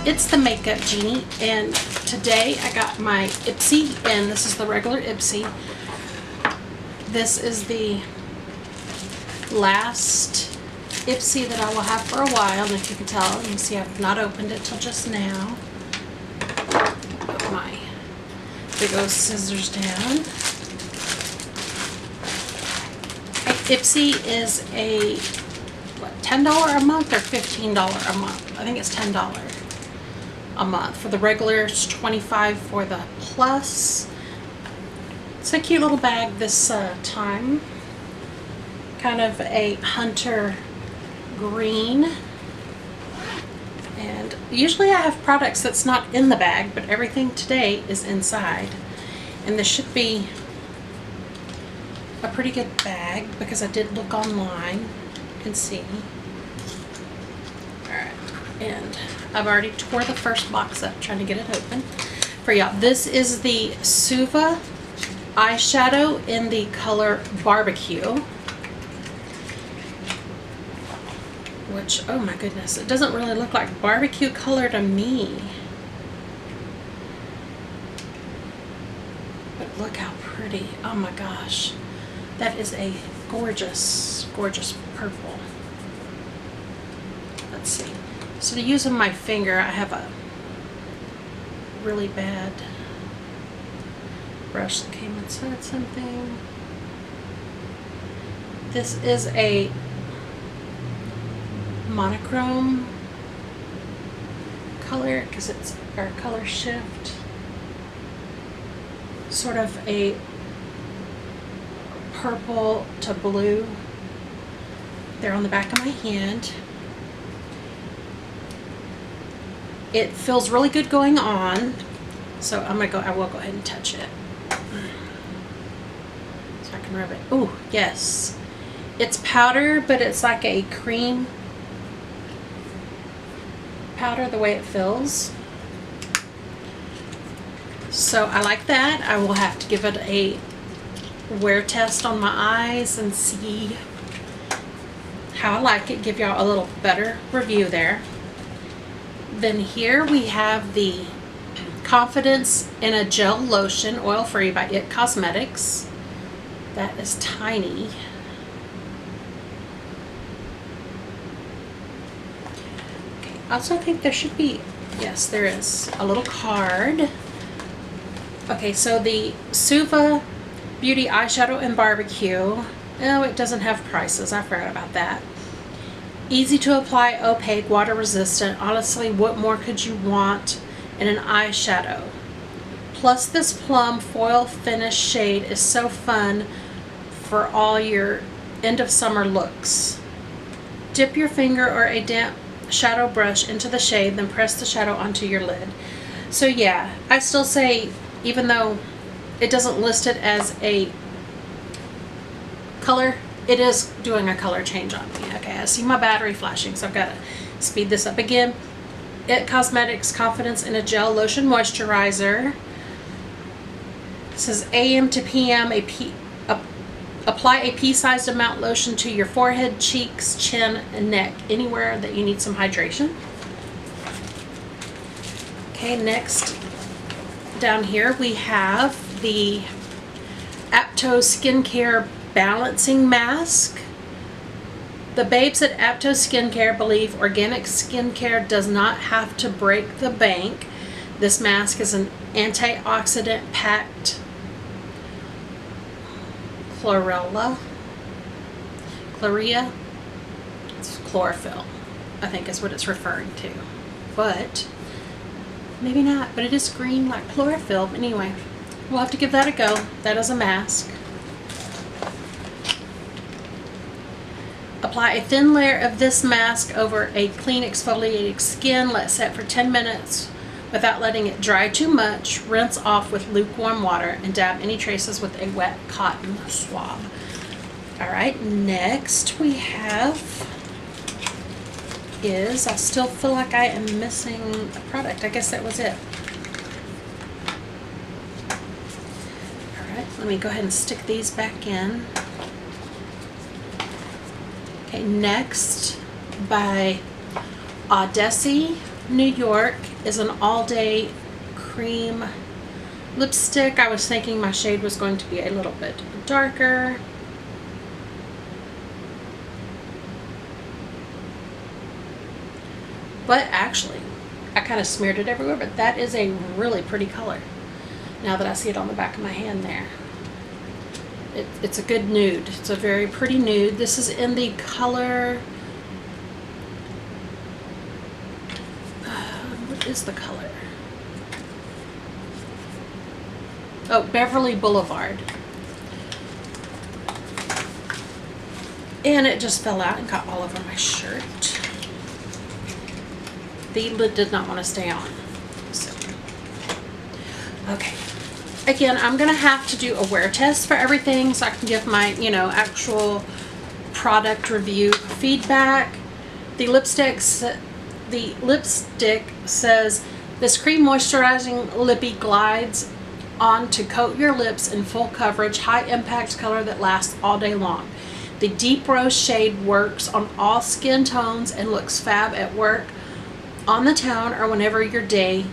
It's the Makeup Jeannie, and today I got my Ipsy, and this is the regular Ipsy. This is the last Ipsy that I will have for a while, and if you can tell, you can see I've not opened it till just now. Put my big old scissors down. Ipsy is a, what, $10 a month or $15 a month? I think it's $10 a month. For the regular, it's $25 for the plus. It's a cute little bag this time. Kind of a hunter green. And usually I have products that's not in the bag, but everything today is inside. And this should be a pretty good bag because I did look online. You can see. Alright, and I've already tore the first box up trying to get it open for y'all. This is the Suva eyeshadow in the color Barbecue. Which, oh my goodness, it doesn't really look like barbecue color to me. But look how pretty. Oh my gosh. That is a gorgeous, gorgeous purple. Let's see. So to use my finger, I have a really bad brush that came inside something. This is a monochrome color because it's our color shift. Sort of a purple to blue there on the back of my hand. It feels really good going on, so I will go ahead and touch it so I can rub it. Oh yes, it's powder, but it's like a cream powder the way it feels, so I like that. I will have to give it a wear test on my eyes and see how I like it, give y'all a little better review there. Then here we have the Confidence in a Gel Lotion, oil-free, by It Cosmetics. That is tiny. Okay, I also think there should be, yes there is, a little card. Okay, so the Suva Beauty Eyeshadow in Barbecue. Oh, it doesn't have prices. I forgot about that. Easy to apply, opaque, water resistant. Honestly, what more could you want in an eyeshadow? Plus this plum foil finish shade is so fun for all your end of summer looks. Dip your finger or a damp shadow brush into the shade, then press the shadow onto your lid. So yeah, I still say, even though it doesn't list it as a color, it is doing a color change on me. Okay, I see my battery flashing, so I've got to speed this up again. It Cosmetics Confidence in a Gel Lotion Moisturizer. It says AM to PM, apply a pea-sized amount lotion to your forehead, cheeks, chin, and neck, anywhere that you need some hydration. Okay, next down here we have the Apto Skincare Balancing Mask. The babes at Apto Skincare believe organic skincare does not have to break the bank. This mask is an antioxidant packed chlorella. It's chlorophyll, I think is what it's referring to. But maybe not, but it is green like chlorophyll. But anyway, we'll have to give that a go. That is a mask. Apply a thin layer of this mask over a clean exfoliated skin. Let set for 10 minutes without letting it dry too much. Rinse off with lukewarm water and dab any traces with a wet cotton swab. Alright, next we have is, I still feel like I am missing a product. I guess that was it. Alright, let me go ahead and stick these back in. Okay, next by Odyssey, New York, is an All Day Cream lipstick. I was thinking my shade was going to be a little bit darker. But actually, I kind of smeared it everywhere, but that is a really pretty color. Now that I see it on the back of my hand there. It's a good nude. It's a very pretty nude. This is in the color... what is the color? Oh, Beverly Boulevard. And it just fell out and got all over my shirt. The lid did not want to stay on. So, okay. Again, I'm going to have to do a wear test for everything so I can give my, you know, actual product review feedback. The lipstick says, this cream moisturizing lippy glides on to coat your lips in full coverage, high impact color that lasts all day long. The deep rose shade works on all skin tones and looks fab at work, on the town, or whenever your day,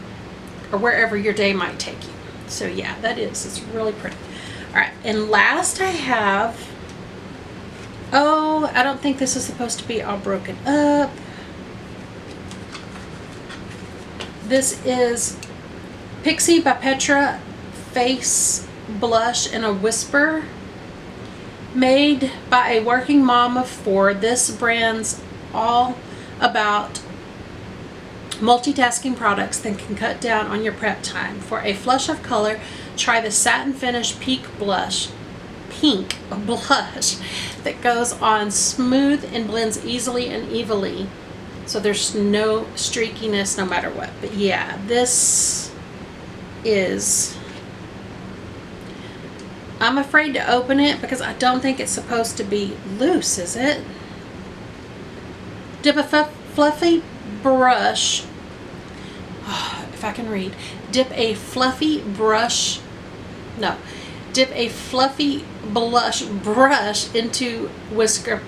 or wherever your day might take you. So yeah, that is, it's really pretty. All right, and last I have, oh, I don't think this is supposed to be all broken up. This is Pixie by Petra Face Blush in a Whisper. Made by a working mom of 4, this brand's all about multitasking products that can cut down on your prep time. For a flush of color, try the Satin Finish Pink Blush that goes on smooth and blends easily and evenly. So there's no streakiness no matter what. But yeah, this is... I'm afraid to open it because I don't think it's supposed to be loose, is it? Dip a fluffy brush, if I can read, dip a fluffy blush brush into Whisper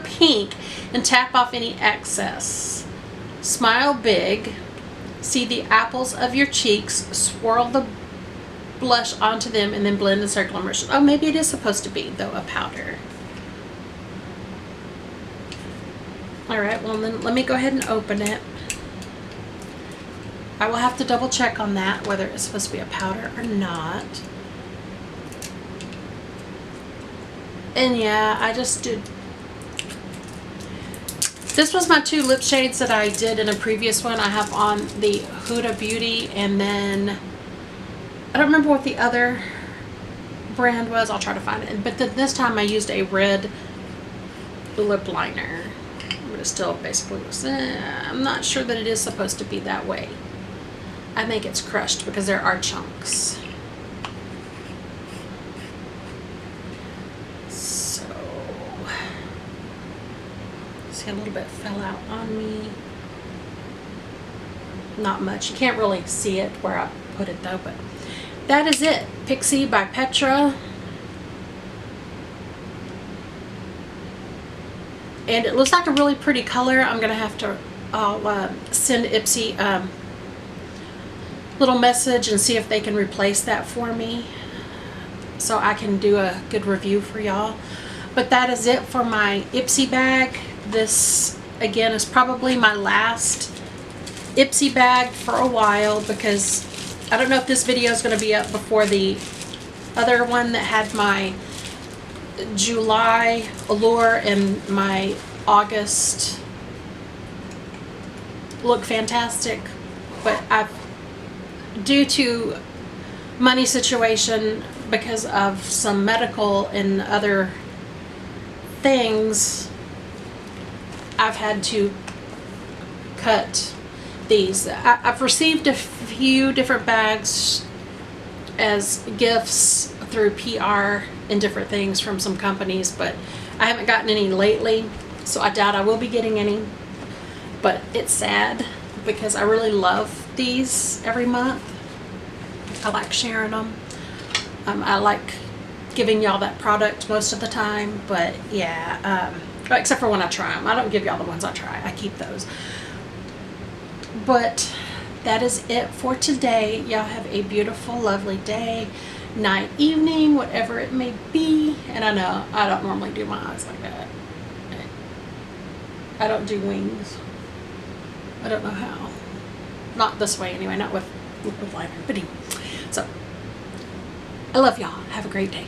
Pink and tap off any excess. Smile big, see the apples of your cheeks, swirl the blush onto them, and then blend in circular motion. Oh, maybe it is supposed to be, though, a powder. Alright, well then let me go ahead and open it. I will have to double check on that, whether it's supposed to be a powder or not. And yeah, I just did... This was my 2 lip shades that I did in a previous one. I have on the Huda Beauty, and then... I don't remember what the other brand was. I'll try to find it. But this time I used a red lip liner. But it still basically looks... I'm not sure that it is supposed to be that way. I think it's crushed because there are chunks. So... See, a little bit fell out on me. Not much. You can't really see it where I put it though, but... That is it. Pixie by Petra. And it looks like a really pretty color. I'm going to have to send Ipsy a little message and see if they can replace that for me, so I can do a good review for y'all. But that is it for my Ipsy bag. This, again, is probably my last Ipsy bag for a while, because I don't know if this video is going to be up before the other one that had my July Allure and my August Look Fantastic. But due to money situation, because of some medical and other things, I've had to cut these. I've received a few different bags as gifts through PR and different things from some companies, but I haven't gotten any lately, so I doubt I will be getting any. But it's sad because I really love these every month. I like sharing them. I like giving y'all that product most of the time, but yeah, except for when I try them. I don't give y'all the ones I try. I keep those. But that is it for today. Y'all have a beautiful, lovely day, night, evening, whatever it may be. And I know I don't normally do my eyes like that. I don't do wings. I don't know how. Not this way anyway, not with lighter. But anyway, so I love y'all. Have a great day.